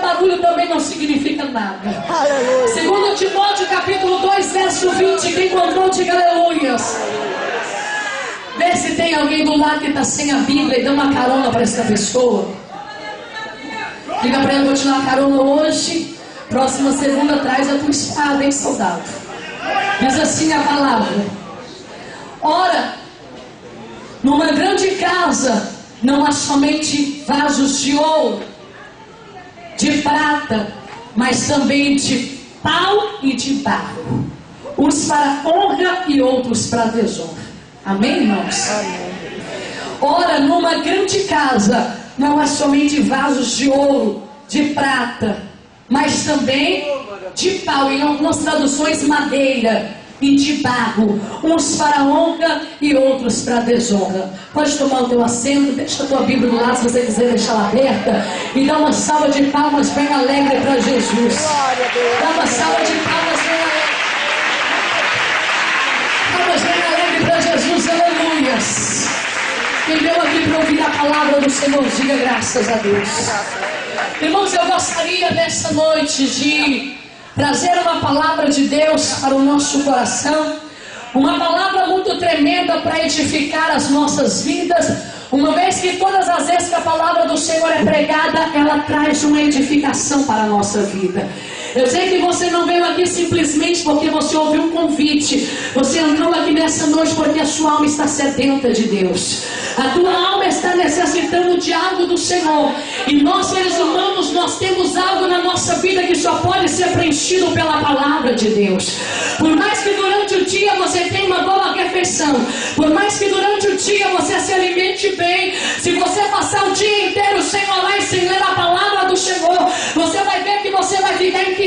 barulho também não significa nada. Aleluia. Segundo Timóteo capítulo 2, verso 20, quem encontrou, diga aleluias. Vê se tem alguém do lado que está sem a Bíblia e dá uma carona para essa pessoa. Diga para ele, vou te dar uma carona hoje. Próxima segunda traz a tua espada, hein, soldado? Diz assim a palavra. Ora, numa grande casa não há somente vasos de ouro, de prata, mas também de pau e de barro, uns para honra e outros para desonra. Amém, irmãos? Amém. Ora, numa grande casa não há somente vasos de ouro, de prata, mas também de pau, em algumas traduções madeira, e de barro, uns para honra e outros para desonra. Pode tomar o teu assento, deixa a tua Bíblia do lado se você quiser deixá-la aberta, e dá uma salva de palmas bem alegre para Jesus. Glória a Deus. Dá uma salva de palmas bem alegre. Palmas bem alegre para Jesus, aleluias. Quem veio aqui para ouvir a palavra do Senhor, diga graças a Deus. Irmãos, eu gostaria nessa noite de trazer uma palavra de Deus para o nosso coração, uma palavra muito tremenda para edificar as nossas vidas, uma vez que todas as vezes que a palavra do Senhor é pregada, ela traz uma edificação para a nossa vida. Eu sei que você não veio aqui simplesmente porque você ouviu um convite. Você entrou aqui nessa noite porque a sua alma está sedenta de Deus. A tua alma está necessitando de algo do Senhor. E nós, seres humanos, nós temos algo na nossa vida que só pode ser preenchido pela palavra de Deus. Por mais que durante o dia você tenha uma boa refeição, por mais que durante o dia você se alimente bem, se você passar o dia inteiro sem orar e sem ler a palavra do Senhor, você vai ver que você vai ficar inquieto.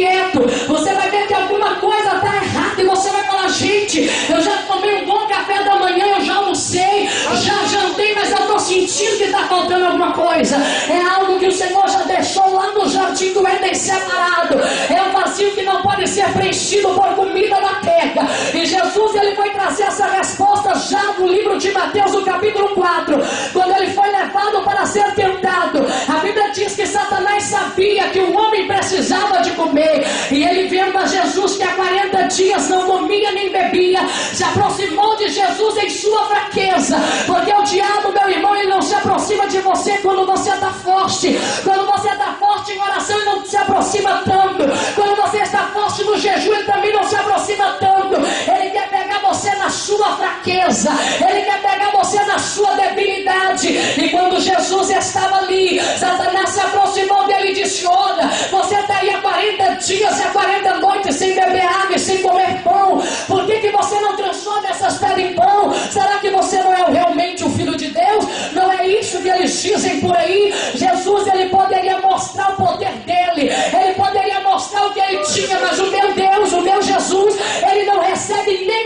Você vai ver que alguma coisa está errada e você vai falar, gente, eu já tomei um bom café da manhã, eu já almocei, já jantei, mas eu estou sentindo que está faltando alguma coisa. É algo que o Senhor já deixou lá no jardim do Éden separado. É um vazio que não pode ser preenchido por comida da terra. E Jesus, ele foi trazer essa resposta já no livro de Mateus, no capítulo 4, quando ele foi levado para ser tentado. A Bíblia diz que Satanás sabia que o homem precisava de comer. E ele, vendo a Jesus que há 40 dias não comia nem bebia, se aproximou de Jesus em sua fraqueza. Porque o diabo, meu irmão, ele não se aproxima de você quando você está forte. Quando você está forte em oração, ele não se aproxima tanto. Quando você está forte no jejum, ele também não se aproxima tanto. Ele quer pegar você na sua fraqueza. Ele quer pegar você na sua debilidade. E quando Jesus estava ali, Satanás se aproximou dele e disse, olha, você está aí há 40 dias e há 40 noites sem beber água e sem comer pão. Por que você não transforma essas pedras em pão? Será que você não é realmente o Filho de Deus? Não é isso que eles dizem por aí? Jesus, ele poderia mostrar o poder dele, ele poderia mostrar o que ele tinha, mas o meu Deus, o meu Jesus, ele não recebe nem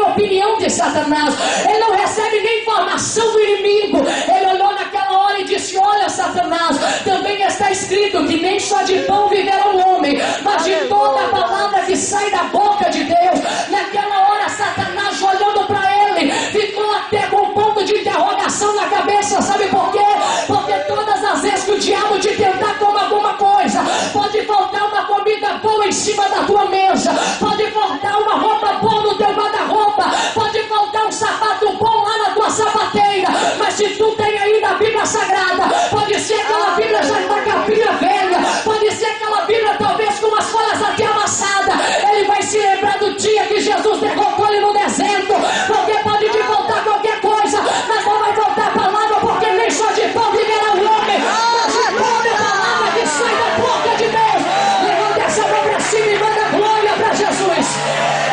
opinião de Satanás, ele não recebe nem informação do inimigo. Ele olhou naquela hora e disse, olha, Satanás, também está escrito que nem só de pão viverá o homem, mas de toda a palavra que sai da boca de Deus. Naquela hora, Satanás, olhando para ele, ficou até com um ponto de interrogação na cabeça. Sabe por quê? Porque todas as vezes que o diabo te tentar comer alguma coisa, pode faltar uma comida boa em cima da tua mesa, pode faltar uma roupa boa no teu guarda-roupa, pode faltar um sapato bom lá na tua sapateira, mas se tu tem aí na Bíblia Sagrada, pode ser que aquela Bíblia já está com a Bíblia velha, pode ser aquela Bíblia talvez com umas folhas até amassadas. Ele vai se lembrar do dia que Jesus derrotou ele no deserto, porque pode te faltar qualquer coisa, mas não vai faltar palavra, porque nem só de pão viverá o homem, mas de toda a palavra que sai da boca de Deus. Levanta essa mão para cima e manda glória para Jesus.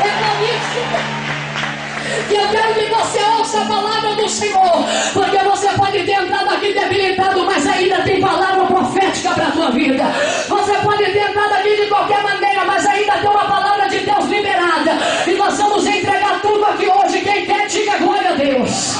É por isso que eu quero que você ouça a palavra do Senhor, porque você pode ter entrado aqui debilitado, mas ainda tem palavra profética para a tua vida. Você pode ter entrado aqui de qualquer maneira, mas ainda tem uma palavra de Deus liberada. E nós vamos entregar tudo aqui hoje. Quem quer, diga glória a Deus.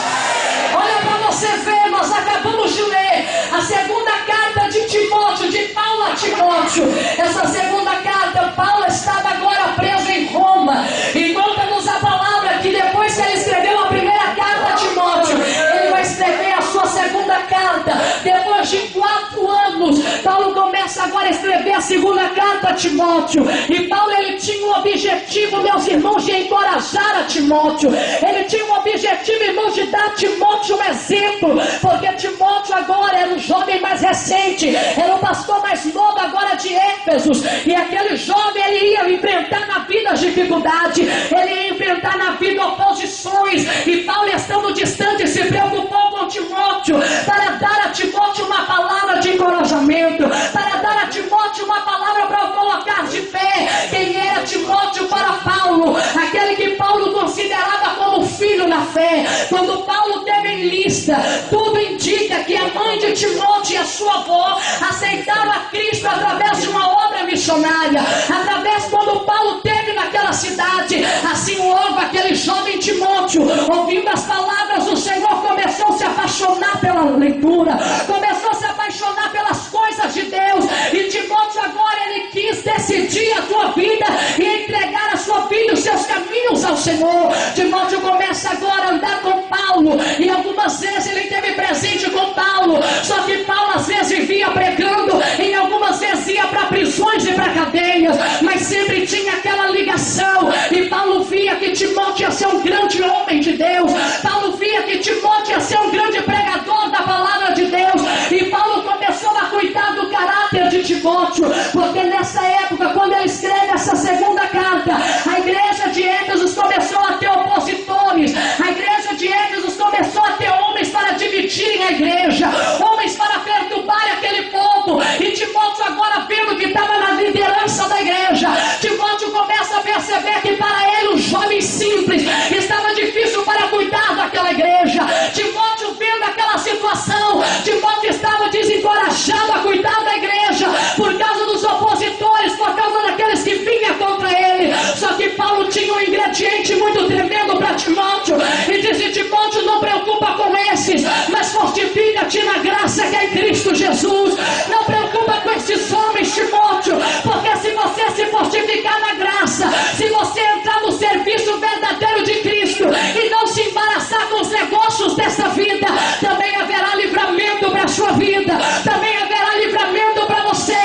Olha para você ver, nós acabamos de ler a segunda carta de Timóteo, de Paulo a Timóteo. Essa segunda carta, Paulo estava agora preso em Roma. E conta-nos a palavra que depois que ele escreveu a primeira carta a Timóteo, ele vai escrever a sua segunda carta. Depois de 4 anos, Paulo começa começa agora a escrever a segunda carta a Timóteo. E Paulo, ele tinha um objetivo, meus irmãos, de encorajar a Timóteo. Ele tinha um objetivo, irmãos, de dar a Timóteo um exemplo. Porque Timóteo agora era um jovem mais recente, era o pastor mais novo agora de Éfesos. E aquele jovem, ele ia enfrentar na vida as dificuldades, ele ia enfrentar na vida oposições. E Paulo, estando distante, se preocupou com Timóteo para dar a Timóteo uma palavra de encorajamento, para dar a Timóteo uma palavra para o colocar de pé. Quem era Timóteo para Paulo? Aquele que Paulo considerava como filho na fé. Quando Paulo teve em lista, tudo indica que a mãe de Timóteo e a sua avó aceitaram a Cristo através de uma obra missionária, através quando Paulo teve naquela cidade. Assim logo aquele jovem Timóteo, ouvindo as palavras do Senhor, começou a se apaixonar pela leitura, começou a se apaixonar pelas coisas de Deus. E Timóteo agora, ele quis decidir a sua vida e entregar a sua vida e os seus caminhos ao Senhor. Timóteo começa agora a andar com Paulo, e algumas vezes ele esteve presente com Paulo, só que Paulo às vezes vivia pregando, e algumas vezes ia para prisões e para cadeias, mas sempre tinha aquela ligação. E Paulo via que Timóteo ia ser um grande homem de Deus, Paulo via que Timóteo ia ser um grande pregador da palavra de Deus. E Paulo começou a cuidar do caráter de Timóteo, porque nessa época, quando ele escreve essa segunda carta, a igreja de Éfesos começou a ter opositores, a igreja de Éfesos começou a ter homens para dividirem a igreja, homens para perturbar aquele povo. E Timóteo, agora vendo que estava na liderança da igreja, Timóteo começa a perceber que para ele, um jovem simples, estava difícil para cuidar daquela igreja. Timóteo, vendo aquela situação, Timóteo estava desencorajado a cuidar da igreja por causa dos opositores, por causa daqueles que vinham contra ele. Só que Paulo tinha um ingrediente muito tremendo para Timóteo, e disse: Timóteo, não preocupa com esses, mas fortifica-te na graça que é em Cristo Jesus. Não preocupa com esses homens, Timóteo, porque se você se fortificar na graça, se você entrar no serviço verdadeiro de Cristo e não se embaraçar com os negócios dessa vida, também haverá livramento para a sua vida, também haverá livramento para você.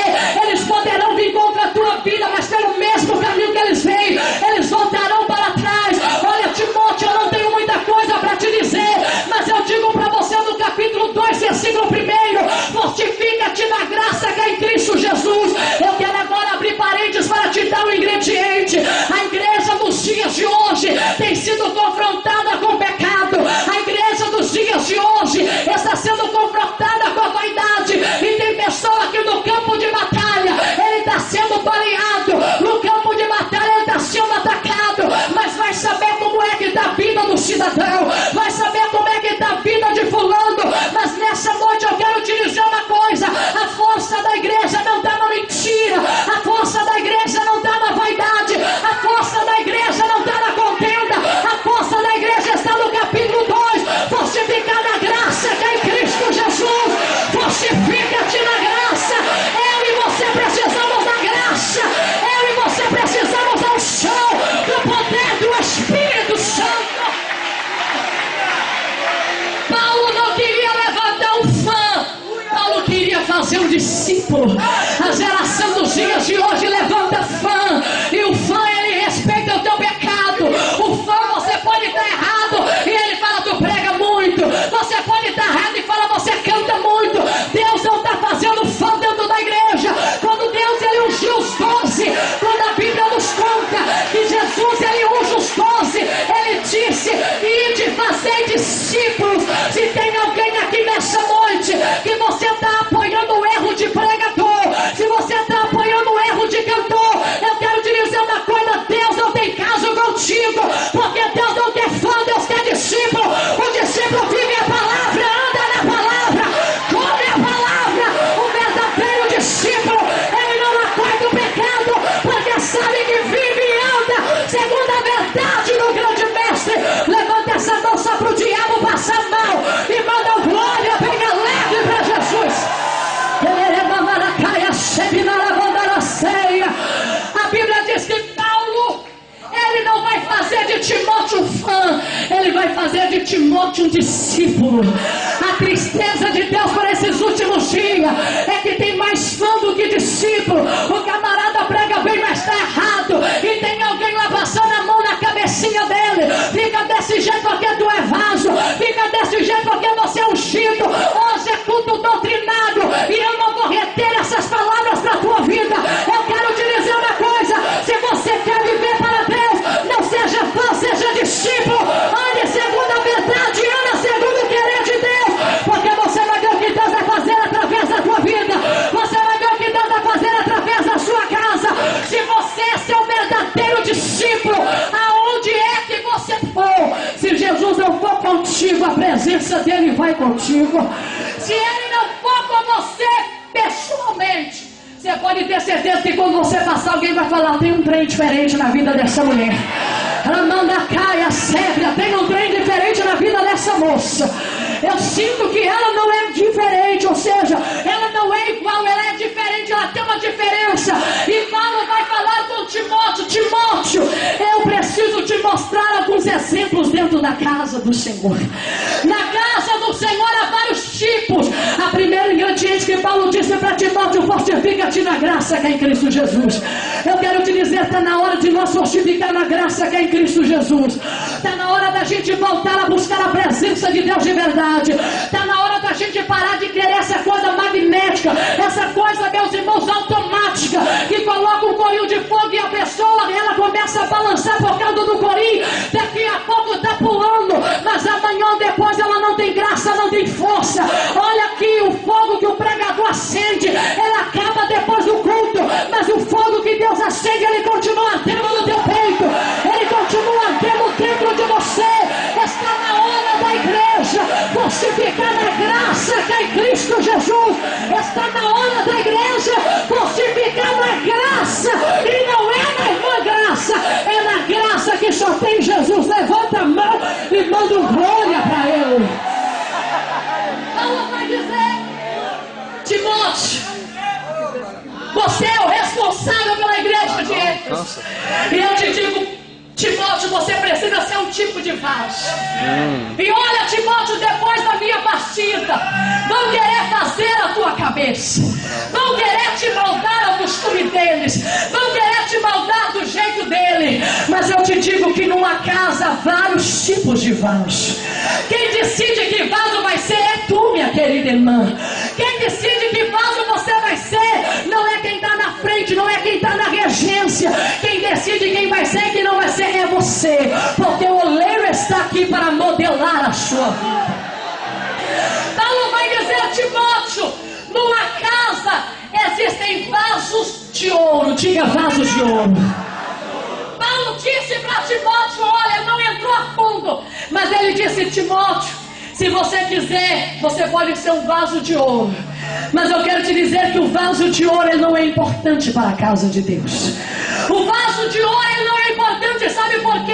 Eles poderão vir contra a tua vida, mas pelo mesmo caminho que eles vêm, eles voltarão para trás. Olha, Timóteo, eu não tenho muita coisa para te dizer, mas eu digo para você no capítulo 2, versículo 1: fortifica-te na graça que é em Cristo Jesus. Eu quero agora abrir parênteses para te dar um ingrediente. A igreja dos dias de hoje tem sido confrontada com o pecado, a igreja dos dias de hoje está sendo confrontada com a vaidade, e tem pessoa que no campo de batalha ele está sendo baleado, no campo de batalha ele está sendo atacado, mas vai saber como é que está a vida do cidadão, vai saber como é que está a vida de fulano. Mas nessa noite eu quero te dizer uma coisa: a força da igreja não está na mentira, a força da igreja não está na vaidade, a força da igreja não está na contenda, a força da igreja está no capítulo 2: fortificar na graça que é em Cristo Jesus. Fortifica-te na graça. Eu e você precisamos da graça, eu e você precisamos da unção, do poder do Espírito Santo. Paulo não queria levantar um fã, Paulo queria fazer um discípulo. A geração dos dias de hoje levanta fã, e o fã, ele respeita o teu pecado. O fã, você pode estar errado e ele fala: tu prega muito. Você pode estar errado e fala: você canta muito. Deus não está fazendo fã dentro da igreja. Quando Deus, ele ungiu os 12, quando a Bíblia nos conta que Jesus, ele unge os 12, ele disse: ide fazer discípulos. Se tem alguém aqui nessa noite que você está apoiando o erro de pregador, se você está apoiando o erro de cantor, eu quero te dizer uma coisa: Deus não tem caso contigo, porque Deus não quer fã, Deus quer discípulo. O discípulo vive a palavra, anda na palavra, come a palavra. O verdadeiro discípulo, ele não acorda o pecado, porque sabe que vive e anda segundo a verdade do grande mestre. Levanta essa mão só para o diabo passar mal e manda um glória bem alegre para Jesus. A Bíblia diz que Paulo, ele não vai fazer de Timóteo um fã, ele vai fazer de Timóteo um discípulo. A tristeza de Deus para esses últimos dias é que tem mais fã do que discípulo. Ele vai contigo. Se Ele não for com você pessoalmente, você pode ter certeza que quando você passar, alguém vai falar: tem um trem diferente na vida dessa mulher. Ramandacaia, Sébria, tem um trem diferente na vida dessa moça. Eu sinto que ela não é diferente, ou seja, ela não é igual, ela é diferente, ela tem uma diferença. E Paulo vai falar com Timóteo: Timóteo, eu preciso te mostrar alguns exemplos dentro da casa do Senhor. Na casa do Senhor há vários tipos. A primeira ingrediente que Paulo disse para Timóteo: fortifica-te na graça que é em Cristo Jesus. Eu quero te dizer, está na hora de nós fortificar na graça que é em Cristo Jesus. Está na hora da gente voltar a buscar a presença de Deus de verdade. Está na hora da gente parar de querer essa coisa magnética, essa coisa, meus irmãos, automática, que coloca um corinho de fogo e a pessoa, ela começa a balançar por causa do corinho, daqui a pouco está pulando, mas amanhã ou depois ela não tem graça, não tem força. Olha aqui, o fogo que o pregador acende, ele acaba depois do culto, mas o fogo que Deus acende, ele continua ardendo no teu peito, ele continua ardendo dentro de você. Está na hora da igreja fortificar na graça que é em Cristo Jesus. Está na hora da igreja fortificar na graça, e não é na irmã graça, é na graça que só tem Jesus. Levanta a mão e manda um glória para Ele. Paulo vai dizer: Timóteo, você é o responsável pela igreja de Éfeso. E eu te digo, Timóteo, você precisa ser um tipo de vaso. E olha, Timóteo, depois da minha partida, vão querer fazer a tua cabeça, vão querer te moldar ao costume deles, vão querer te moldar do jeito dele. Mas eu te digo que numa casa há vários tipos de vaso. Quem decide que vaso vai ser é tu, minha querida irmã. Quem decide que vaso você vai ser não é quem está na frente, não é quem está na regência. Quem decide quem vai ser e quem não vai ser é você, porque o oleiro está aqui para modelar a sua vida. Paulo vai dizer a Timóteo: numa casa existem vasos de ouro. Diga: vasos de ouro. Paulo disse para Timóteo: olha, não entrou a fundo, mas ele disse: Timóteo, se você quiser, você pode ser um vaso de ouro. Mas eu quero te dizer que o vaso de ouro ele não é importante para a casa de Deus. O vaso de ouro ele não é importante, sabe por quê?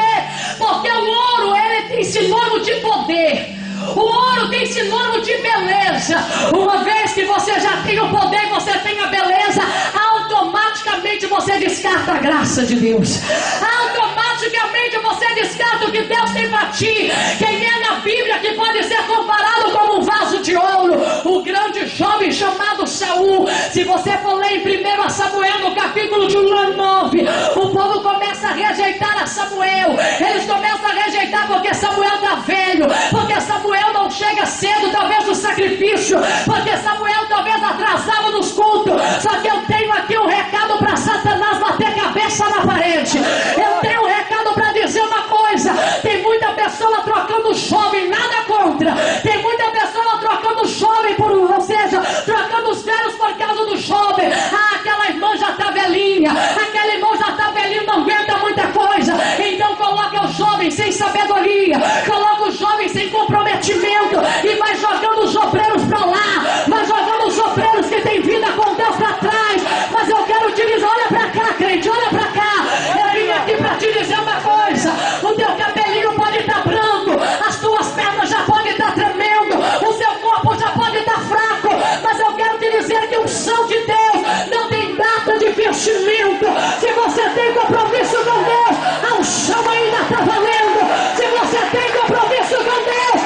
Porque o ouro ele tem sinônimo de poder. O ouro tem sinônimo de beleza. Uma vez que você já tem o poder, você tem a beleza, automaticamente você descarta a graça de Deus. Automaticamente você descarta o que Deus tem para ti. Quem é na Bíblia que pode ser comparado como um vaso de ouro? O grande jovem chamado Saul. Se você for ler em 1 Samuel, no capítulo de 1 a 9, o povo começa a rejeitar a Samuel. Eles começam a rejeitar porque Samuel está velho, porque Samuel não chega cedo, talvez no sacrifício, porque Samuel talvez atrasava nos cultos. Só que eu tenho aqui um recado para Satanás bater cabeça na parede. Eu tenho um recado para dizer uma coisa: tem muita pessoa trocando jovem, nada contra. Tem muita pessoa trocando jovem por, ou seja, trocando os velhos por causa do jovem. Ah, aquela irmã já está velhinha, aquele irmão já está velhinho, não aguenta muita coisa. Então coloca o jovem sem sabedoria, coloca o jovem sem comprometimento e vai jogando os obreiros para lá, vai jogando os obreiros que tem vida com Deus para trás. Mas eu quero te dizer: olha para cá, crente, olha para cá. Eu vim aqui para te dizer uma coisa: o teu cabelinho pode estar branco, as tuas pernas já podem estar tremendo, o seu corpo já pode estar fraco, mas eu quero te dizer que o unção de Deus não tem data de vencimento. Se você tem compromisso com Deus, a unção ainda está valendo. Se você tem compromisso com Deus,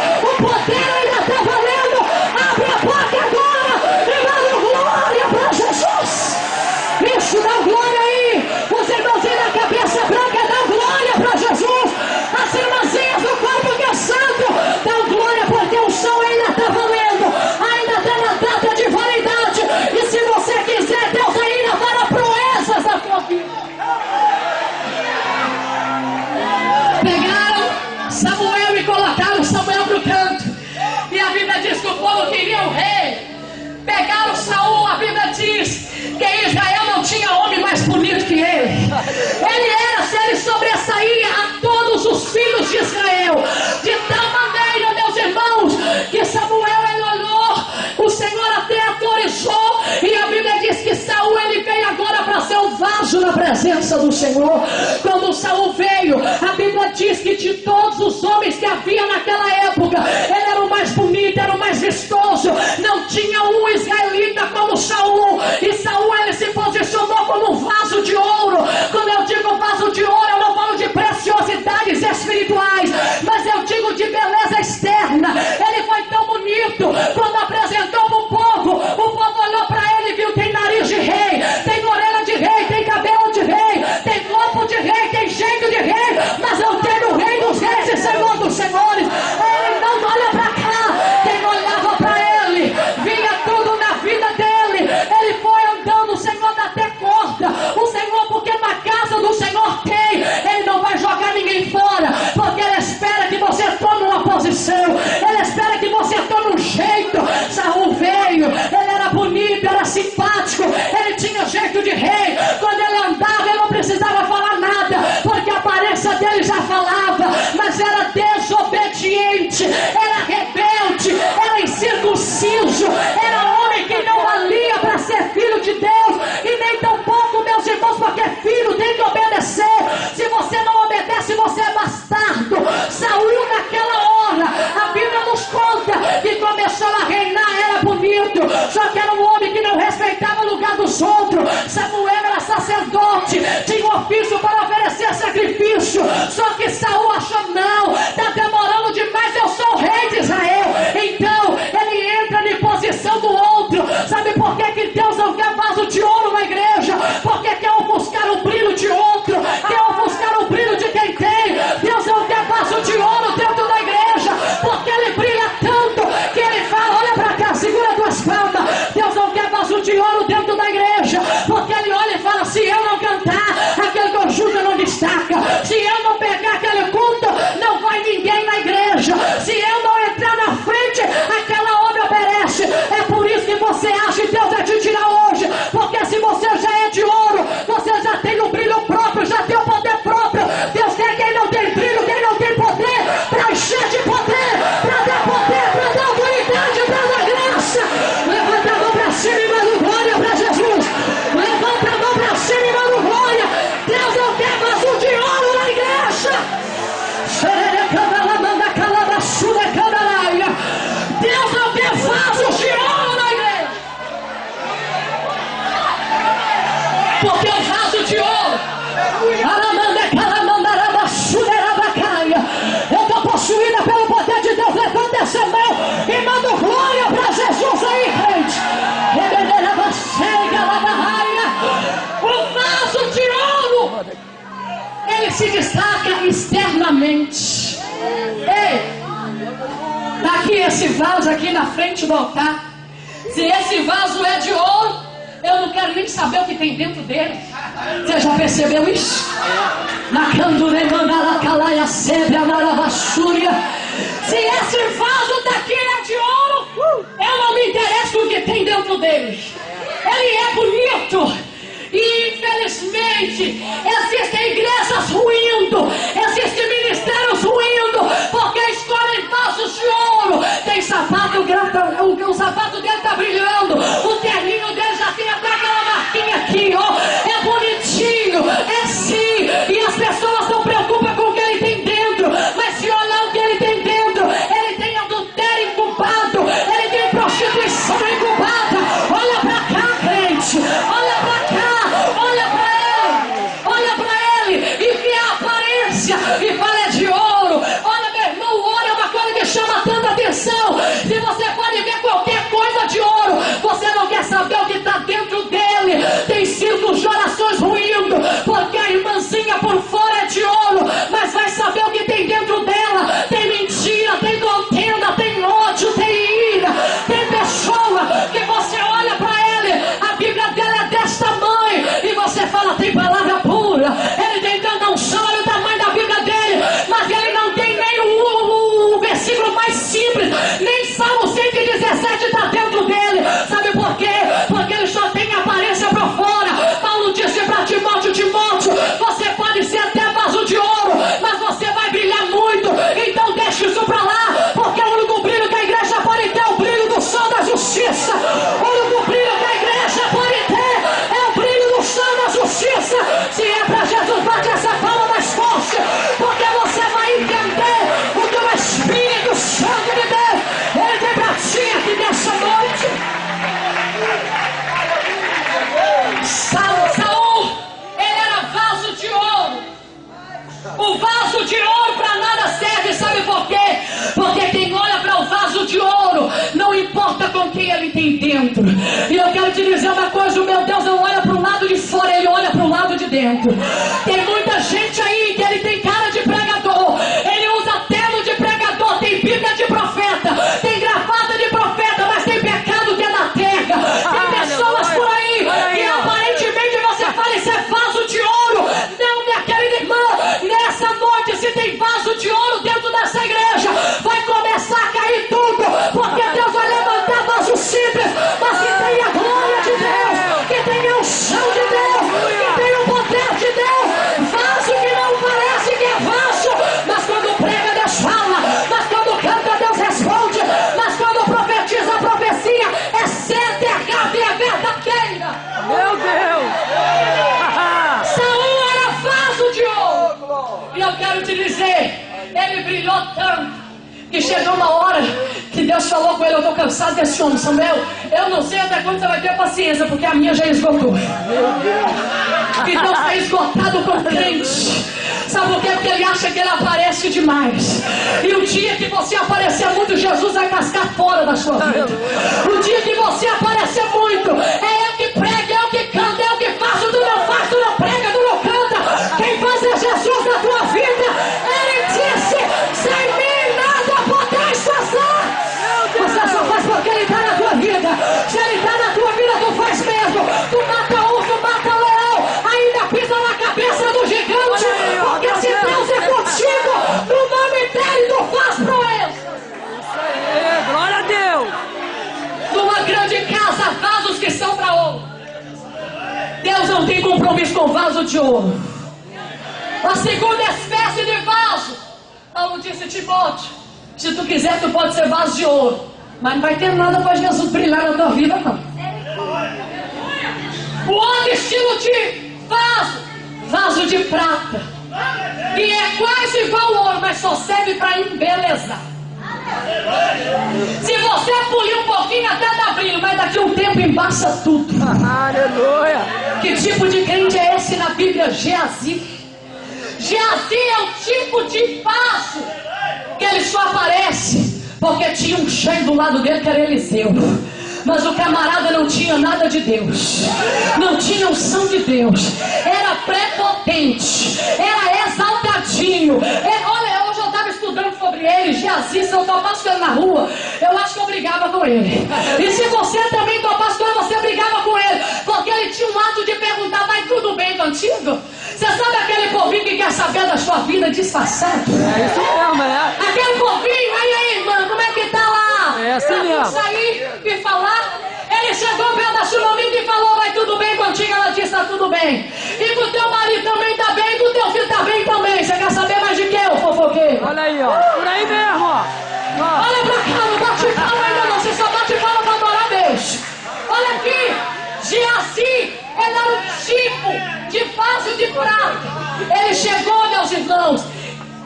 vaso na presença do Senhor. Quando Saul veio, a Bíblia diz que de todos os homens que havia naquela época, ele era o mais bonito, era o mais vistoso. Não tinha um israelita como Saul. E Saul, ele se posicionou como um vaso de ouro. Quando eu digo vaso de ouro, eu não falo de preciosidades espirituais, mas eu digo de beleza externa. Ele foi tão bonito, quando apresentou para o povo olhou para ele e viu: tem nariz de rei, tem orelha de rei, tem cabelo de rei, tem corpo de rei, tem jeito de rei, mas eu tenho o rei dos reis e Senhor dos senhores. Ele não olha para cá. Quem olhava para ele via tudo na vida dele. Ele foi andando, o Senhor dá até corda. O Senhor, porque na casa do Senhor tem, ele não vai jogar ninguém fora, porque ele espera que você tome uma posição, ele espera que você tome um jeito. Saul veio, ele era bonito, era simpático, ele tinha jeito de rei. Quando ele andava, ele não precisava falar nada, porque a aparência dele já falava. Mas era desobediente, era rebelde, era incircunciso, era homem que não valia para ser filho de Deus. E nem tão pouco, meus irmãos, porque filho tem que obedecer. Se você não obedece, você é bastardo. Saul, naquela hora, a Bíblia nos conta que começou a reinar, era bonito, só que era um homem que não respeitava o lugar dos outros. Samuel era sacerdote, tinha um ofício para oferecer sacrifício, só que Saul achou: não, está demorando demais, eu sou o rei de Israel. Então ele entra em posição do outro. Sabe por que Deus não quer vaso de ouro na igreja? Porque quer ofuscar o brilho de outro, quer ofuscar o brilho de quem tem. Deus não quer vaso de ouro dentro da igreja, porque ele brilha tanto que ele fala: olha para cá, segura tuas palmas. Deus não quer vaso de ouro dentro da igreja, porque ele olha e fala: se eu não cantar, aquele que eu julgo não destaca. Se eu não pegar aquele culto, não vai ninguém na igreja. Se eu não entrar na frente, aquela obra perece. É por isso que você acha que Deus vai te tirar hoje, porque se você já é de ouro, você já tem o brilho próprio, já tem o poder próprio. Deus quer quem não tem brilho, quem não tem poder, para encher de poder, para dar poder, para dar autoridade, para dar graça. Levanta a mão para cima e manda glória para Jesus. Levanta a mão para cima e manda glória. Deus não quer vaso de ouro na igreja. Deus não quer vasos de ouro na igreja, porque o vaso de ouro, eu estou possuída pelo poder de Deus. Levanta essa mão e manda glória para Jesus aí, gente. O vaso de ouro, ele se destaca externamente. Ei, tá aqui esse vaso aqui na frente do altar. Se esse vaso é de ouro, eu não quero nem saber o que tem dentro dele. Você já percebeu isso? Na canduremandalacalaia sebra maravachúria. Se esse vaso daqui é de ouro, eu não me interesso com o que tem dentro dele. Ele é bonito. E infelizmente existem igrejas ruindo, existem ministérios ruindo, porque escolhem vasos de ouro. Tem sapato, o sapato dele está brilhando, o terninho dele já tem até aquela marquinha aqui, ó. É bonitinho, é sim, e as pessoas não preocupam com o que ele tem dentro. Mas se olhar o que ele tem dentro, ele tem adultério incubado, ele tem prostituição incubada. Olha pra cá, crente, olha pra cá. Olha para ele e vê a aparência e fala: é de ouro. Olha, meu irmão, o ouro é uma coisa que chama tanta atenção. Se você pode ver qualquer coisa de ouro, você não quer saber o que está dentro dele. Tem círculos de orações ruindo, porque a irmãzinha por fora é de ouro, mas vai saber o que tem dentro dela. Tem mentira, tem contenda, tem ódio, tem ira, tem pessoa que você olha para ele, a Bíblia dela é desse tamanho, e você fala: tem palavra pura. Ele tem tanta unção, olha o tamanho da Bíblia dele, mas ele não tem nem o versículo mais simples, nem Salmo 117 está dentro dele. Sabe por quê? Porque ele só tem aparência por fora. Paulo disse para Timóteo: Timóteo, você pode ser até vaso de ouro, mas você vai brilhar muito. Então deixa isso para lá, porque o único brilho que a igreja pode ter é o brilho do sol da justiça. O único brilho que a igreja pode ter é o brilho do sol da justiça. Saul, ele era vaso de ouro. O vaso de ouro para nada serve, sabe por quê? Porque quem olha para o vaso de ouro, não importa com quem ele tem dentro. E eu quero te dizer uma coisa: o meu Deus não olha para o lado de fora, ele olha para o lado de dentro. Tem muita gente aí que ele tem cara de pregador, ele usa terno de pregador, tem bíblia de profeta, tem gravata de profeta, mas tem pecado que é da terra. Tem pessoas por aí que aparentemente você fala: isso é vaso de ouro. Não, minha querida irmã, nessa noite, se tem vaso de ouro dentro dessa igreja, vai começar a cair tudo, porque Deus vai levantar vaso simples, mas que tenha a glória de Deus, que tenha o chão de Deus, que tenha o poder de Deus. Vaso que não parece que é vaso, mas quando prega Deus fala, mas quando canta Deus responde, mas quando profetiza a profecia é certa, é grave, é verdadeira. Meu Deus! Saul era vaso de ouro. E eu quero te dizer, ele brilhou tanto que chegou uma hora que Deus falou com ele: eu estou cansado desse homem, Samuel, eu não sei até quando você vai ter paciência, porque a minha já esgotou. E Deus está esgotado com crente. Sabe por quê? Porque ele acha que ele aparece demais. E o dia que você aparecer muito, Jesus vai cascar fora da sua vida. O dia que você aparecer muito, é eu que prega, é eu que canta, é eu que faço, tu não faz, tu não prega, tu não canta. Quem faz é Jesus na tua vida. Ele disse: sem mim nada podeis fazer. Você só faz porque ele está na tua vida. Se ele está na tua vida, tu faz mesmo. Tu mata urso, mata leão, ainda pisa na cabeça do gigante. Porque se Deus é contigo, no nome dele tu faz proeza. Isso aí, glória a Deus! Numa grande casa, vasos que são para ouro. Deus não tem compromisso com vaso de ouro. A segunda espécie de vaso, Paulo disse: Timóteo, se tu quiser, tu pode ser vaso de ouro, mas não vai ter nada para Jesus brilhar na tua vida, não. O outro estilo de vaso, vaso de prata, que é quase igual ao ouro, mas só serve para embelezar. Se você polir um pouquinho, até dá brilho, mas daqui a um tempo embaça tudo. Aleluia! Que tipo de crente é esse na Bíblia? Geazi. Geazi é o tipo de vaso que ele só aparece porque tinha um cheio do lado dele que era Eliseu. Mas o camarada não tinha nada de Deus, não tinha unção de Deus, era prepotente, era exaltadinho. Olha, hoje eu estava estudando sobre ele, Geazi. Se eu topasse com ele na rua, eu acho que eu brigava com ele. E se você também topasse com ele, você brigava com ele, porque ele tinha um ato de perguntar: vai tudo bem contigo? Você sabe aquele povinho que quer saber da sua vida disfarçado? É isso mesmo, é? Aquele povinho, aí, irmã, como é que tá lá? É assim pra mesmo. sair e falar. Ele chegou perto da Sunamita e falou: vai tudo bem contigo? Ela disse: tá tudo bem. E com teu marido também tá bem, e com teu filho tá bem também. Você quer saber mais de quê, ô fofoqueiro? Olha aí, ó. Por aí mesmo, ó. Olha pra cá, não bate palma ainda não. Você só bate palma pra adorar Deus. Olha aqui, Geazi, ele era um tipo de vaso de prata. Ele chegou, meus irmãos,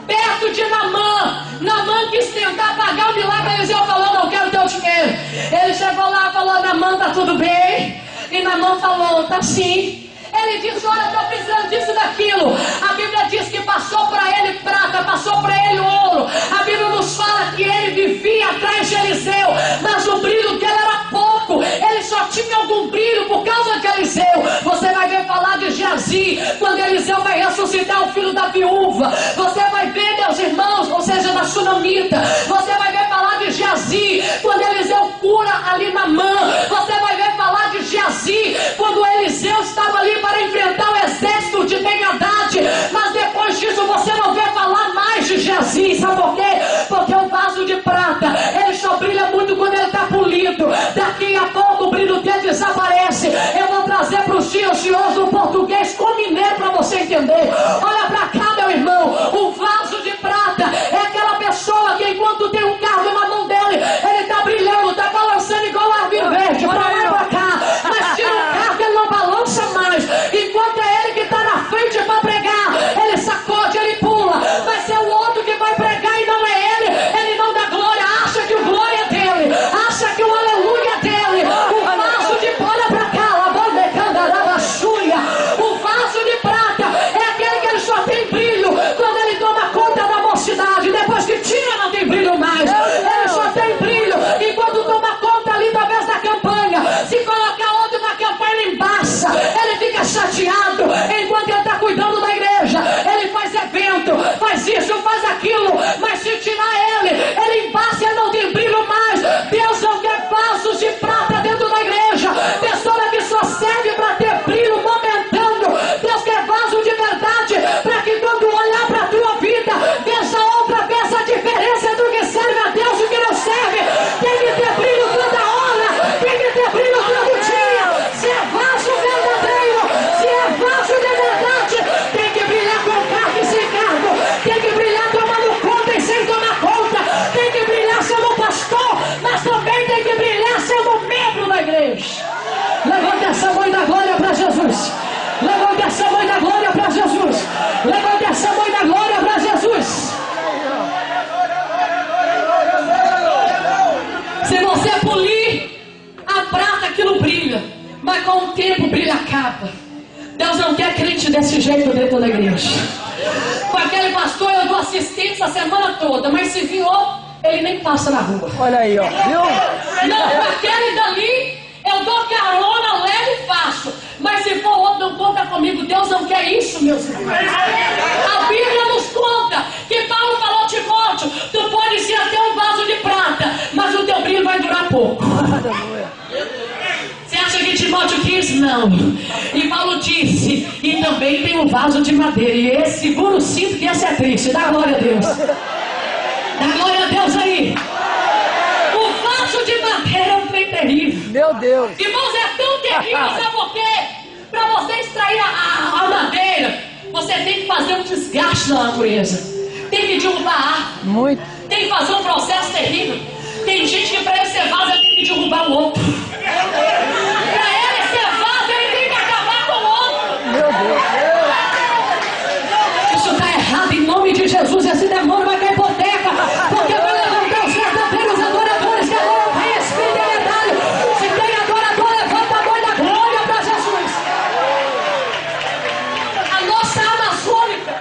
perto de Naamã. Naamã quis tentar pagar o milagre. Eliseu falou: não quero teu dinheiro. Ele chegou lá e falou: Naamã, tá tudo bem? E Naamã falou: tá sim. Ele disse: olha, estou precisando disso e daquilo. A Bíblia diz que passou para ele prata, passou para ele ouro. A Bíblia nos fala que ele vivia atrás de Eliseu, mas o brilho dele era pouco. Ele só tinha algum brilho por causa de Eliseu. Você vai ver falar de Geazi quando Eliseu vai ressuscitar o filho da viúva. Você vai ver, meus irmãos, ou seja, da Sunamita. Você vai ver falar de Geazi quando Eliseu cura ali Naamã. Você vai ver falar de Geazi quando Eliseu estava ali para enfrentar o exército de Ben-Hadad. Mas depois disso você não vê falar mais de Geazi. Sabe por quê? Porque o vaso de prata, ele só brilha muito quando ele está polido. Daqui a pouco o brilho dele desaparece. Eu vou trazer para os ciosos o português com mineiro para você entender. Olha para cá, meu irmão. O vaso de prata é aquela pessoa que enquanto tem um carro na mão dele, ele está brilhando, está balançando igual a árvore verde, para lá e para cá. Mas tira o carro, ele não balança mais. Enquanto é ele que está na frente para pregar, ele sacode, ele pula. Mas é o outro que vai pregar e não é ele não dá glória, acha que o glória é dele, acha que o aleluia é dele. O vaso de, olha para cá, a bola decanda, com o tempo, o brilho acaba. Deus não quer crente desse jeito dentro da igreja. Com aquele pastor eu dou assistência a semana toda, mas se vir outro, ele nem passa na rua. Olha aí, ó. Viu? Não, com aquele dali eu dou carona, levo e faço. Mas se for outro, não conta comigo. Deus não quer isso, meus irmãos. A Bíblia nos conta que Paulo falou a Timóteo: tu pode ser até um vaso de prata, mas o teu brilho vai durar pouco. Você acha que Timóteo quis? Não. E Paulo disse: e também tem um vaso de madeira. E esse, segura o cinto, que esse é triste. Dá glória a Deus. Dá glória a Deus aí. O vaso de madeira é um trem terrível. Meu Deus. Irmãos, é tão terrível, sabe por quê? Para você extrair a madeira, você tem que fazer um desgaste na natureza. Tem que derrubar a árvore. Muito. Tem que fazer um processo terrível. Tem gente que para ele ser vaso, ele tem que derrubar o outro. Para ele ser vaso, ele tem que acabar com o outro. Meu Deus. Isso está errado em nome de Jesus. Esse demônio vai cair por terra, porque vai levantar os verdadeiros adoradores que adoram o Rei Espírito e Verdade. Se tem adorador, levanta a mão da glória para Jesus. A nossa amazônica,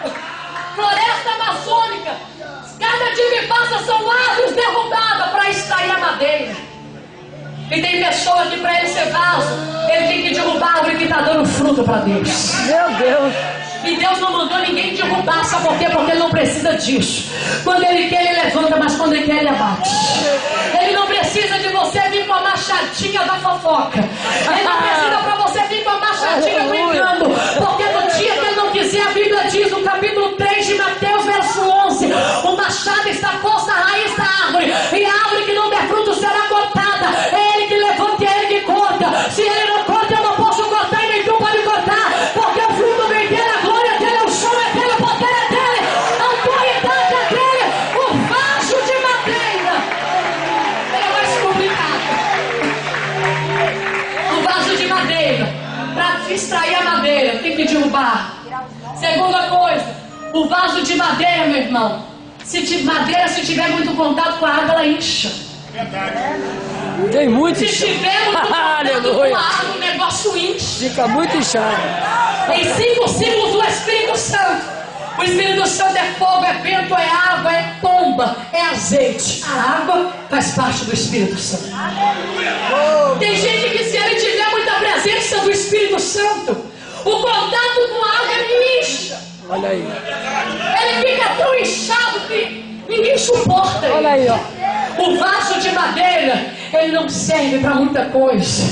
floresta amazônica, cada dia que passa são árvores derrubadas para extrair a madeira. E tem pessoa que para ele ser vaso, ele tem que derrubar a árvore que está dando fruto para Deus. Meu Deus. E Deus não mandou ninguém derrubar, sabe por quê? Porque ele não precisa disso. Quando ele quer, ele levanta, mas quando ele quer, ele abate. Ele não precisa de você vir com a machadinha da fofoca. Ele não precisa para você vir com a machadinha do engano. Porque no dia que ele não quiser, a Bíblia diz, no capítulo 3 de Mateus, verso 11, o machado está posto à raiz da árvore, e a árvore que não der fruto será cortada. É ele que levanta e é ele que corta. Se ele não corta, eu não posso cortar e nem tu pode cortar. Porque o fruto vem dele, a glória dele, o chão é dele, o poder é dele, a autoridade é dele. O vaso de madeira, ele é mais complicado. O vaso de madeira, para extrair a madeira, tem que derrubar. Segunda coisa, o vaso de madeira, meu irmão, se tiver muito contato com a água, ela incha. Tem muito Se inchado. tiver muito contato com a Aleluia. água, o negócio incha. Fica muito inchado. Em 5 símbolos do Espírito Santo. O Espírito Santo é fogo, é vento, é água, é pomba, é azeite. A água faz parte do Espírito Santo. Tem gente que, se ele tiver muita presença do Espírito Santo, o contato com a água ele incha. Olha aí. Ele fica tão inchado que ninguém suporta ele. Olha aí, ó. O vaso de madeira, ele não serve para muita coisa.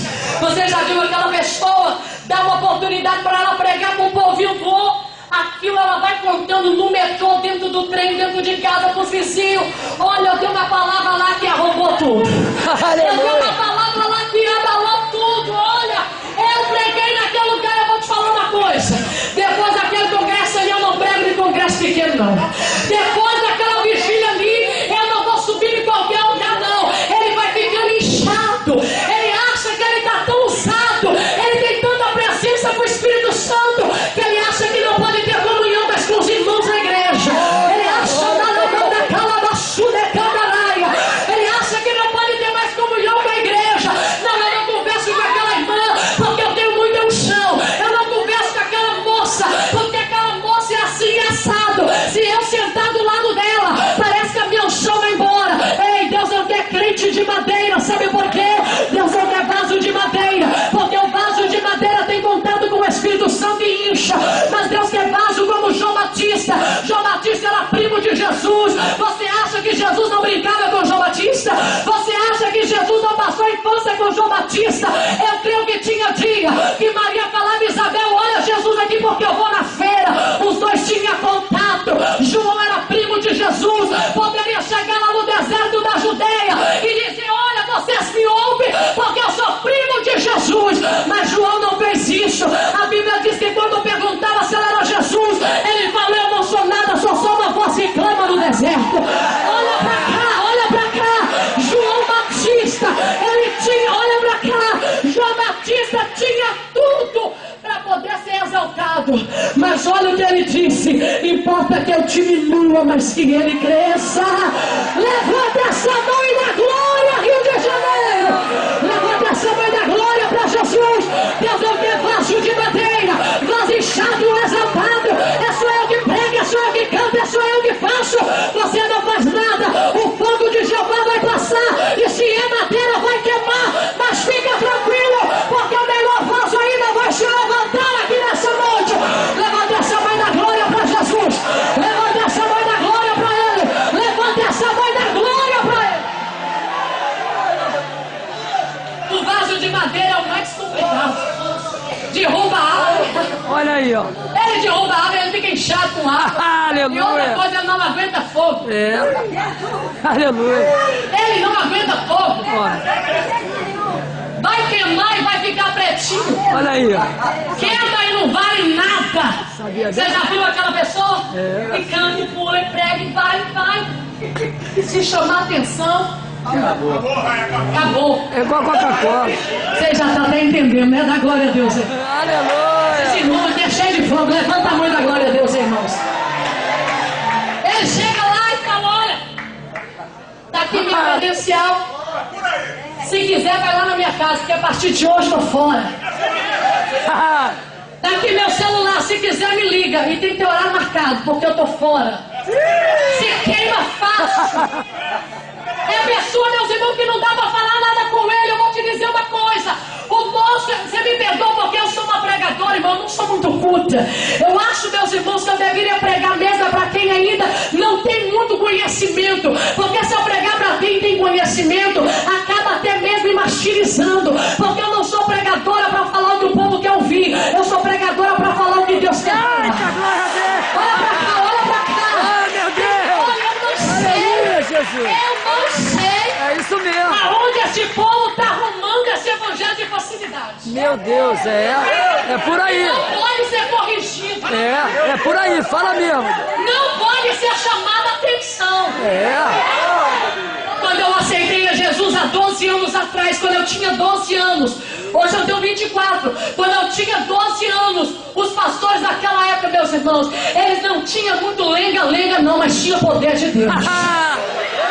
Você já viu aquela pessoa dar uma oportunidade para ela pregar com o povinho voou? Aquilo ela vai contando no metrô, dentro do trem, dentro de casa, pro vizinho. Olha, eu dei uma palavra lá que arrombou tudo. Eu dei uma palavra lá que abalou tudo. Olha, eu preguei naquele lugar, eu vou te falar uma coisa. Depois daquele congresso ali, eu não prego em congresso pequeno, não. Depois daquela vigília ali, eu não vou subir em qualquer lugar, não. Ele vai ficando inchado. Ele acha que ele está tão usado. Ele tem tanta presença com o Espírito Santo que ele acha que não pode ter comunhão mais com os irmãos da igreja. Ele acha ele acha que não pode ter mais comunhão com a igreja. Não, eu não converso com aquela irmã porque eu tenho muita unção. Eu não converso com aquela moça porque aquela moça é assim assado. Se eu sentar do lado dela, parece que a minha unção vai embora. Ei, Deus não quer crente de madeira. Sabe por quê? Deus não quer vaso de madeira, porque o vaso de madeira tem contato com o Espírito Santo e incha. Mas Deus quer vaso como João Batista. João Batista era primo de Jesus. Você acha que Jesus não brincava com João Batista? Você acha que Jesus não passou a infância com João Batista? Eu creio que tinha dia que Maria falava: Isabel, olha Jesus aqui porque eu vou na feira. Os dois tinham contato. João era primo de Jesus. Poderia chegar lá no deserto da Judeia e dizer: olha, vocês me ouvem porque eu sou primo de Jesus. Mas João não fez isso. A Bíblia diz que quando perguntava se ela era Jesus, ele falou: eu não sou nada, só sou uma voz que clama no deserto. Olha pra cá, olha pra cá. João Batista, ele tinha, olha pra cá. João Batista tinha tudo para poder ser exaltado. Mas olha o que ele disse: importa que eu diminua, mas que ele cresça. Levanta essa mão e dá glória, Rio de Janeiro. Levanta essa mão e dá glória para Jesus. Deus Olha aí, ó. Ele derruba a água, ele fica inchado com água. Aleluia. E outra coisa, ele não aguenta fogo. É. Aleluia. Ele não aguenta fogo. Olha, Vai queimar e vai ficar pretinho. olha aí, ó. Queima e não vale nada. Sabia Você bem? já viu aquela pessoa? É. E canta, e pula, e prega, e vai. E se chamar atenção, acabou. É igual Coca-Cola. Você já está até entendendo, né? Dá glória a Deus. Esse Aleluia. irmão aqui é cheio de fogo. Levanta a mão da glória a Deus, irmãos. Ele chega lá e fala, olha, tá aqui minha credencial. Se quiser, vai lá na minha casa, porque a partir de hoje eu tô fora. Tá aqui meu celular, se quiser me liga. E tem que ter horário marcado, porque eu tô fora. Se queima fácil. É pessoa, meus irmãos, que não dá pra falar nada com ele. Eu vou te dizer uma coisa. O moço, você me perdoa porque eu sou uma pregadora, irmão, eu não sou muito culta. Eu acho, meus irmãos, que eu deveria pregar mesmo para quem ainda não tem muito conhecimento. Porque se eu pregar para quem tem conhecimento, acaba até mesmo me martirizando. Porque eu não sou pregadora para falar o que o povo quer ouvir. Eu sou pregadora para falar o que Deus quer falar. Eita, glória a Deus. Olha pra cá, olha pra cá. Ai, meu Deus. Olha, eu não sei. Aleluia, Jesus. Eu não sei É isso mesmo. aonde esse povo está arrumando esse evangelho de facilidade. Meu Deus, é por aí. Não pode ser corrigido. É por aí, fala mesmo. Não pode ser chamada atenção. Quando eu aceitei a Jesus há 12 anos atrás, quando eu tinha 12 anos, hoje eu tenho 24. Quando eu tinha 12 anos, os pastores daquela época, meus irmãos, eles não tinham muito lenga-lenga não, mas tinha poder de Deus.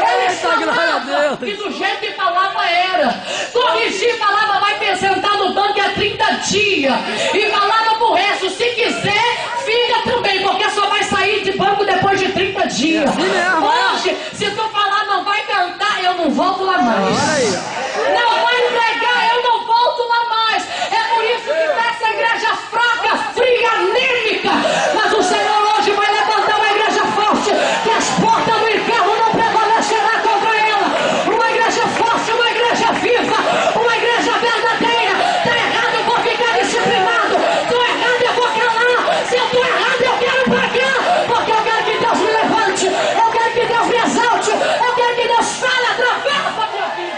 Eles falavam, e do jeito que falava era. Corrigir, falava, vai sentar no banco há 30 dias. E falava pro resto, se quiser, fica também, porque só vai sair de banco depois de 30 dias. Hoje, se tu falar não vai cantar, eu não volto lá mais. Não vai pregar, eu não volto lá mais. É por isso que tá essa igreja fraca, fria, anêmica. Mas o Senhor hoje vai levantar uma igreja forte, que as portas do inferno não prevalecerá contra ela. Uma igreja forte, uma igreja viva, uma igreja verdadeira. Tá errado, eu vou ficar disciplinado. Tô errado, eu vou calar. Se eu tô errado, eu quero pregar. Porque eu quero que Deus me levante. Eu quero que Deus me exalte. Eu quero que Deus fale através da minha vida.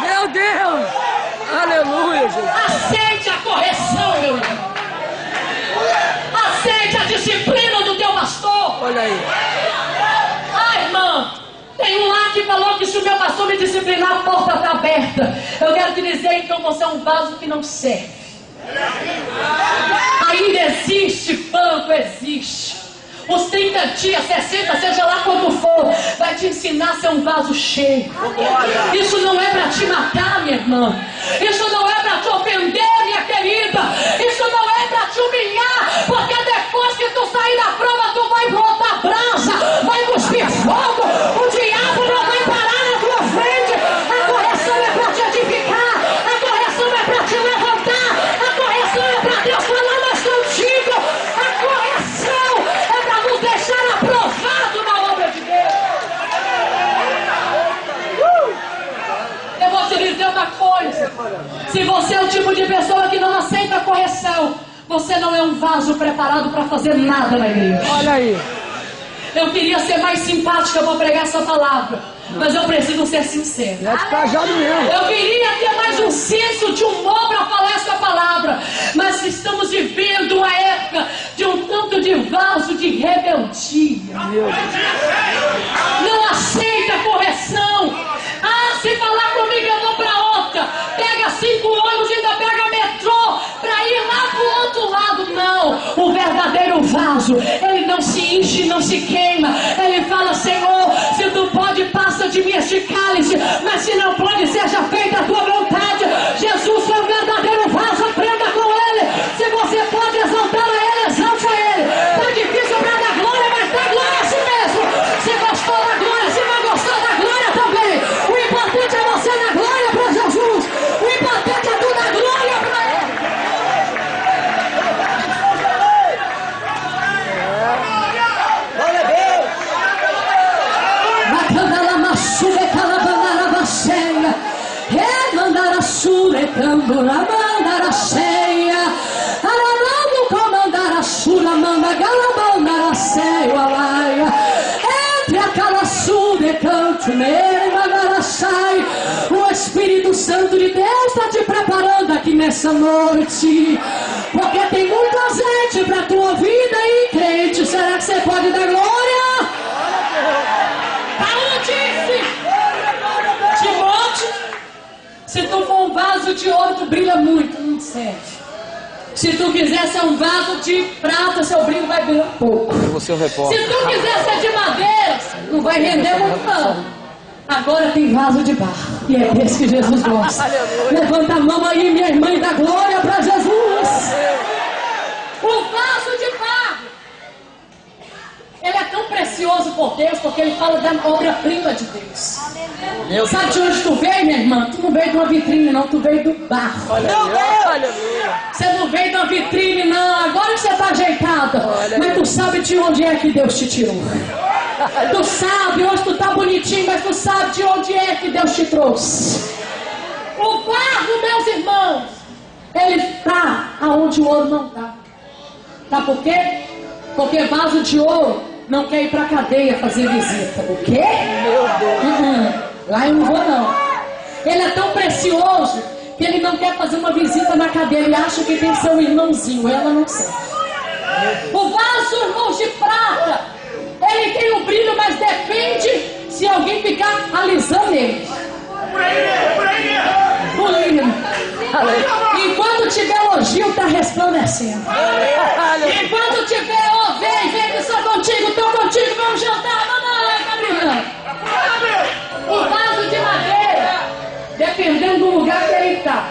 Meu Deus. Aleluia, Jesus. Aceite a correção, meu irmão. Aceite a disciplina do teu pastor. Olha aí. Ai, irmã, tem um lá que falou que se o meu pastor me disciplinar, a porta está aberta. Eu quero te dizer, então, você é um vaso que não serve. Ainda existe banco, existe. Os 30 dias, 60, seja lá quando for, vai te ensinar a ser um vaso cheio. Isso não é para te matar, minha irmã. Isso não é para te ofender, minha querida. Isso não é para te humilhar. Porque depois que tu sair da prova, tu vai botar brasa, vai cuspir fogo. O diabo não vai parar na tua frente. A correção é para te edificar. A correção é para te levantar. A correção é para Deus falar mais contigo. A correção é para nos deixar aprovado na obra de Deus. Eu vou te dizer uma coisa. Se você é o tipo de pessoa que não aceita a correção, você não é um vaso preparado para fazer nada na igreja. Olha aí. Eu queria ser mais simpática para pregar essa palavra, mas eu preciso ser sincera. É despejado mesmo. Eu queria ter mais um senso de humor para falar essa palavra, mas estamos vivendo uma época de um tanto de vaso de rebeldia. Meu Deus. Não aceita correção. Ah, se falar comigo eu vou para outra. Pega 5 ônibus e ainda pega metrô para ir lá pro outro lado. Não, o verdadeiro vaso, ele não se enche, não se queima. Ele fala, Senhor, se tu pode, passa de mim este cálice, mas se não pode, seja feita a tua vontade. Jesus é o verdadeiro vaso, aprenda com ele. Se você pode exaltar a ele, exalte a ele. Tá difícil para dar glória, mas dá glória a si mesmo. Se gostou da glória, se não gostou da glória também. O importante é você dar glória para Jesus. O importante é tu dar glória para ele. Glória a Deus! Mandara sure cambura, mandara O Espírito Santo de Deus está te preparando aqui nessa noite. Porque tem muita gente para a tua vida aí, crente. Será que você pode dar glória? Paulo disse: Timóteo, se tu for um vaso de ouro, tu brilha muito, não serve. Se tu quiser ser um vaso de prata, seu brilho vai brilhar pouco. Você é o repórter. Se tu quiser ser de madeira, não vai render muito não. Agora tem vaso de barro. E é desse que Jesus gosta. Levanta a mão aí, minha irmã, e dá glória para Jesus. O vaso de barro, ele é tão precioso por Deus, porque ele fala da obra-prima de Deus. Sabe de onde tu veio, minha irmã? Tu não veio de uma vitrine, não. Tu veio do barro. Você não veio de uma vitrine, não. Agora que você está ajeitada. Mas tu sabe de onde é que Deus te tirou. Tu sabe, hoje tu tá bonitinho, mas tu sabe de onde é que Deus te trouxe. O barro, meus irmãos, ele está aonde o ouro não está. Tá por quê? Porque vaso de ouro não quer ir pra cadeia fazer visita. O quê? Meu Deus. Lá eu não vou não. Ele é tão precioso que ele não quer fazer uma visita na cadeia. Ele acha que tem seu irmãozinho. Ela não serve. O vaso, irmãos, de prata, ele tem um brilho, mas depende se alguém ficar alisando ele. Enquanto tiver elogio, está resplandecendo. Enquanto tiver, ó, vem, que sou contigo, estou contigo, vamos jantar, vamos lá, o vaso de madeira, dependendo do lugar que ele está,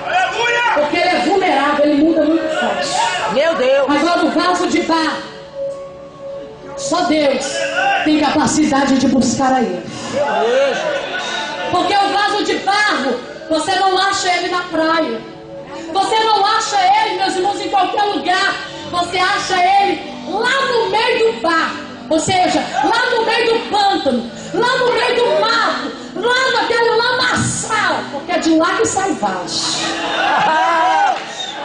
porque ele é vulnerável, ele muda muito fácil. Meu Deus. Agora o vaso de barro, só Deus tem capacidade de buscar a ele. Porque o vaso de barro, você não acha ele na praia. Você não acha ele, meus irmãos, em qualquer lugar. Você acha ele lá no meio do barro. Ou seja, lá no meio do pântano, lá no meio do mato, lá naquele lamaçal. Porque é de lá que sai vaso.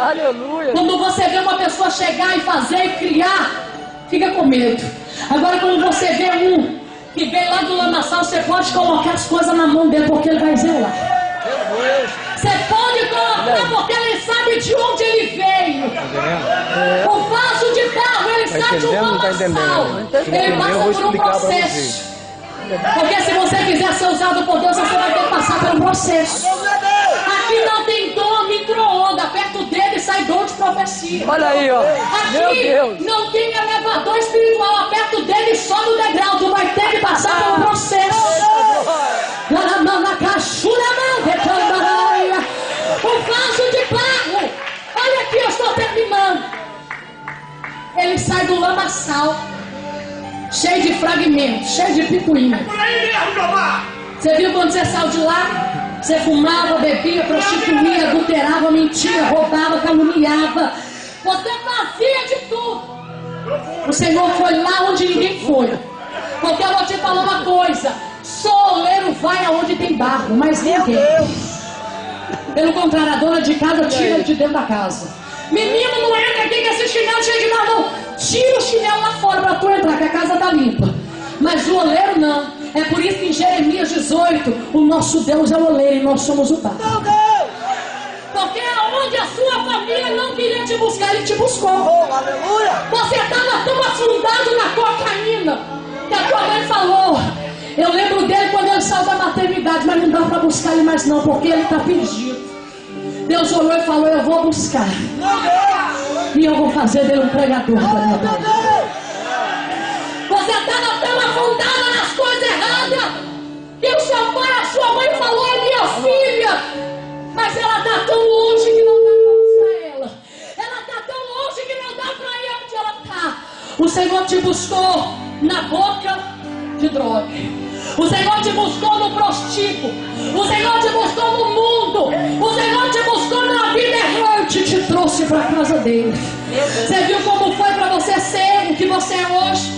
Aleluia. Quando você vê uma pessoa chegar e fazer e criar, fica com medo. Agora quando você vê um que vem lá do lamaçal, você pode colocar as coisas na mão dele, porque ele vai zelar. Você pode colocar, porque ele sabe de onde ele veio. O vaso de barro, ele sabe de um lamaçal. Ele passa por um processo. Porque se você quiser ser usado por Deus, você vai ter que passar por um processo. Aqui não tem dom micro-ondas. Aperta o dedo e sai dom de profecia. Olha aí, ó. Meu Aqui Deus. não tem elevador espiritual. Aperta o dedo e sobe o degrau. Tu vai ter que passar por um processo. O vaso de barro. Olha aqui, eu estou terminando. Ele sai do lamaçal, cheio de fragmentos, cheio de picuinha. Você viu quando você saiu de lá? Você fumava, bebia, prostituía, adulterava, mentia, roubava, caluniava. Você fazia de tudo. O Senhor foi lá onde ninguém foi. Porque eu vou te falar uma coisa: só oleiro vai aonde tem barro, mas ninguém. Pelo contrário, a dona de casa tira de dentro da casa. Menino, não entra aqui que esse chinelo cheio de barro, não. Tira o chinelo lá fora para tu entrar, que a casa tá limpa. Mas o oleiro não. É por isso que em Jeremias 18, o nosso Deus é o oleiro e nós somos o barro. Porque onde a sua família não queria te buscar, ele te buscou. Você estava tão afundado na cocaína que a tua mãe falou: eu lembro dele quando ele saiu da maternidade, mas não dá para buscar ele mais não, porque ele está perdido. Deus olhou e falou: eu vou buscar, e eu vou fazer dele um pregador da minha palavra. Você estava tão afundada nas coisas erradas que o seu pai, a sua mãe falou: é minha filha, mas ela está tão longe que não dá para buscar ela. Ela está tão longe que não dá para ir onde ela está. O Senhor te buscou na boca de droga. O Senhor te buscou no prostíbulo. O Senhor te buscou no mundo. O Senhor te buscou na vida errante e te trouxe para a casa dele. Você viu como foi para você ser o que você é hoje?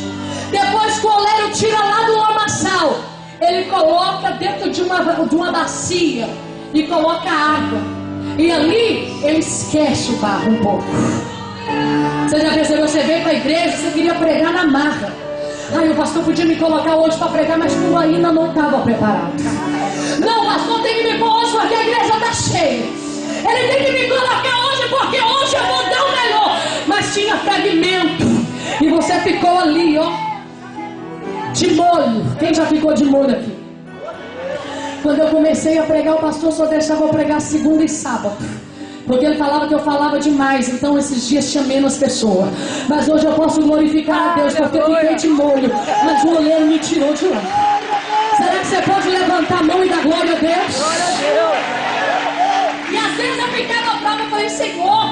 Depois que o oleiro tira lá do lamaçal, ele coloca dentro de uma bacia e coloca água. E ali ele esquece o barro um pouco. Você já percebeu? Você veio para a igreja, você queria pregar na marra. Aí o pastor podia me colocar hoje para pregar, mas tu ainda não estava preparado. Não, o pastor tem que me pôr hoje porque a igreja está cheia. Ele tem que me colocar hoje porque hoje eu vou dar o melhor. Mas tinha fragmento. E você ficou ali, ó, de molho. Quem já ficou de molho aqui? Quando eu comecei a pregar, o pastor só deixava eu pregar segunda e sábado. Porque ele falava que eu falava demais. Então esses dias tinha menos pessoa. Mas hoje eu posso glorificar a Deus porque eu fiquei de molho. Mas o oleiro me tirou de lá. Será que você pode levantar a mão e dar glória a Deus? E às vezes eu ficava brava e falei, Senhor,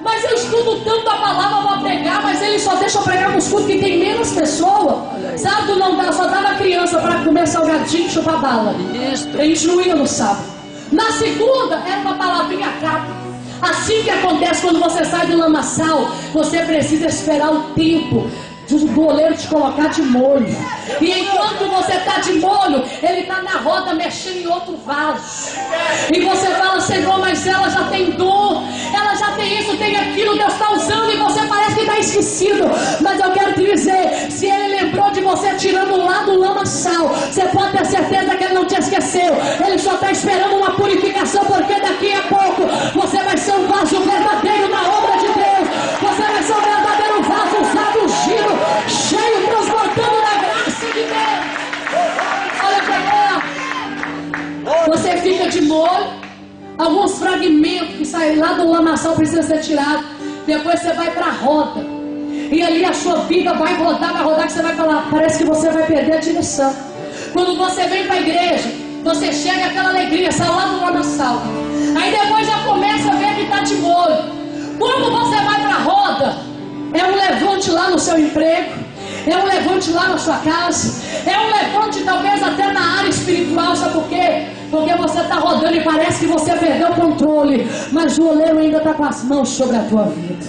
mas eu estudo tanto a palavra para pregar, mas ele só deixa eu pregar nos cultos que tem menos pessoa. Sábado não dá, só dava criança para comer salgadinho e chupar bala. A gente não ia no sábado. Na segunda era uma palavrinha rápida. Assim que acontece quando você sai do lamaçal, você precisa esperar o tempo do oleiro te colocar de molho. E enquanto você está de molho, ele está na roda mexendo em outro vaso. E você fala, Senhor, mas ela já tem dor, ela já tem isso, tem aquilo, Deus está usando, e você parece que está esquecido. Mas eu quero te dizer, se ele lembrou de você tirando lá do lamaçal, você pode ter certeza que ele não te esqueceu. Ele só está esperando uma purificação, porque daqui a pouco você vai ser um vaso verdadeiro na obra de Deus. Você vai ser um verdadeiro vaso usado, ungido, cheio, transportando da graça de Deus. Olha pra cá. Você fica de molho. Alguns fragmentos que saem lá do lamaçal precisam ser tirados. Depois você vai para a roda. E ali a sua vida vai rodar, que você vai falar, parece que você vai perder a direção. Quando você vem para a igreja, você chega aquela alegria, sai lá do lamaçal. Aí depois já começa a ver que está de molho. Quando você vai para a roda, é um levante lá no seu emprego, é um levante lá na sua casa, é um levante talvez até na área espiritual. Sabe por quê? Porque você está rodando e parece que você perdeu o controle, mas o oleiro ainda está com as mãos sobre a tua vida.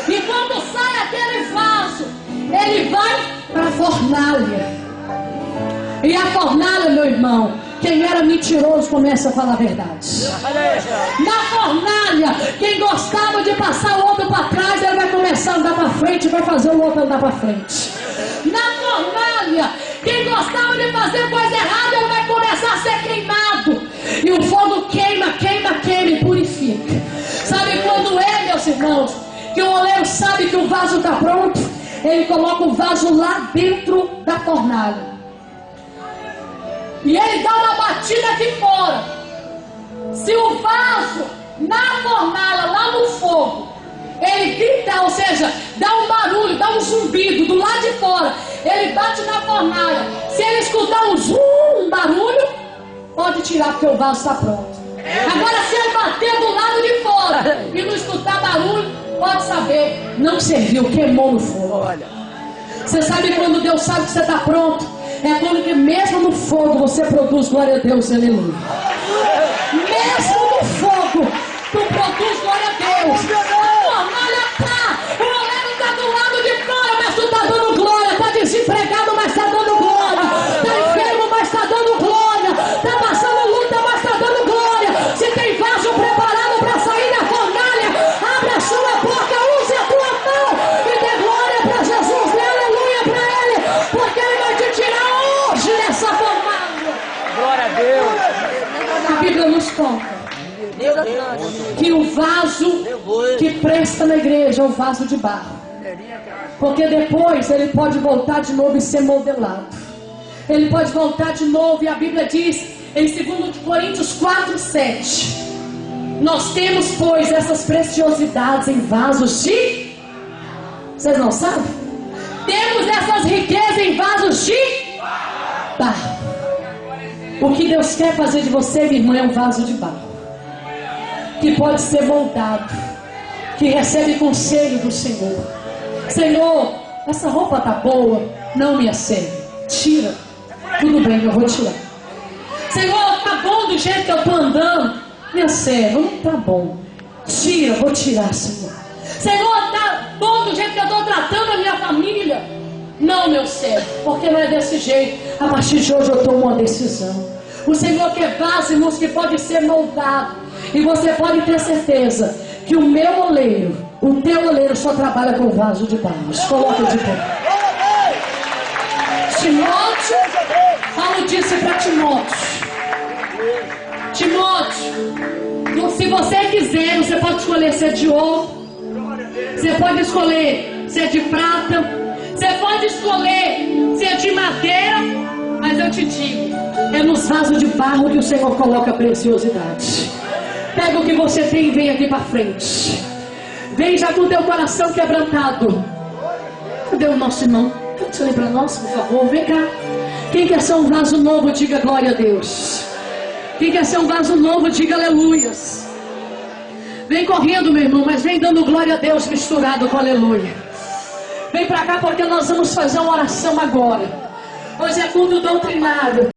E quando sai aquele vaso, ele vai para a fornalha. E a fornalha, meu irmão, quem era mentiroso começa a falar a verdade. Na fornalha, quem gostava de passar o outro para trás, ele vai começar a andar para frente, vai fazer o outro andar para frente. Na fornalha, quem gostava de fazer coisa errada, ele vai começar a ser queimado. E o fogo queima, queima, queima e purifica. Sabe quando é, meus irmãos, que o oleiro sabe que o vaso está pronto? Ele coloca o vaso lá dentro da fornalha. E ele dá uma batida aqui fora. Se o vaso na fornalha, lá no fogo, ele grita, ou seja, dá um barulho, dá um zumbido do lado de fora, ele bate na fornalha. Se ele escutar um barulho, pode tirar porque o vaso está pronto. Agora se ele bater do lado de fora e não escutar barulho, pode saber, não serviu, queimou no fogo. Você sabe quando Deus sabe que você está pronto? É quando que mesmo no fogo você produz glória a Deus, aleluia. Mesmo no fogo, tu produz glória a Deus. A fornalha tá, o oleiro está do lado de fora, mas tu está dando glória. Está desempregado, mas está dando glória. Está enfermo, mas está dando glória. Está passando luta, mas está dando glória. Se tem vaso preparado para sair da fornalha, abre a sua boca, use a tua mão e dê glória para Jesus, dê aleluia para Ele, porque Ele vai te tirar hoje dessa fornalha. Glória a Deus. A Bíblia nos conta que o vaso que presta na igreja é o vaso de barro, porque depois ele pode voltar de novo e ser modelado. Ele pode voltar de novo, e a Bíblia diz em 2 Coríntios 4:7: nós temos, pois, essas preciosidades em vasos de... Vocês não sabem? Temos essas riquezas em vasos de barro. O que Deus quer fazer de você, minha irmã, é um vaso de barro, que pode ser moldado, que recebe conselho do Senhor. Senhor, essa roupa tá boa, não me serve, tira. Tudo bem, eu vou tirar. Senhor, tá bom do jeito que eu tô andando, me serve, não tá bom, tira, vou tirar, Senhor. Senhor, tá bom do jeito que eu tô tratando a minha família, não, meu servo, porque não é desse jeito. A partir de hoje eu tomo uma decisão. O Senhor quer vaso, irmãos, que pode ser moldado. E você pode ter certeza que o meu oleiro, o teu oleiro, só trabalha com vaso de barro. Coloca de pé. Timóteo, falo disso para Timóteo. Timóteo, se você quiser, você pode escolher se é de ouro, você pode escolher se é de prata, você pode escolher se é de madeira, mas eu te digo, é nos vasos de barro que o Senhor coloca a preciosidade. Pega o que você tem e vem aqui para frente. Vem já com o teu coração quebrantado. Cadê o nosso irmão? Pode ler para nós, por favor? Vem cá. Quem quer ser um vaso novo, diga glória a Deus. Quem quer ser um vaso novo, diga aleluias. Vem correndo, meu irmão, mas vem dando glória a Deus misturado com aleluia. Vem para cá porque nós vamos fazer uma oração agora. Hoje é culto doutrinário.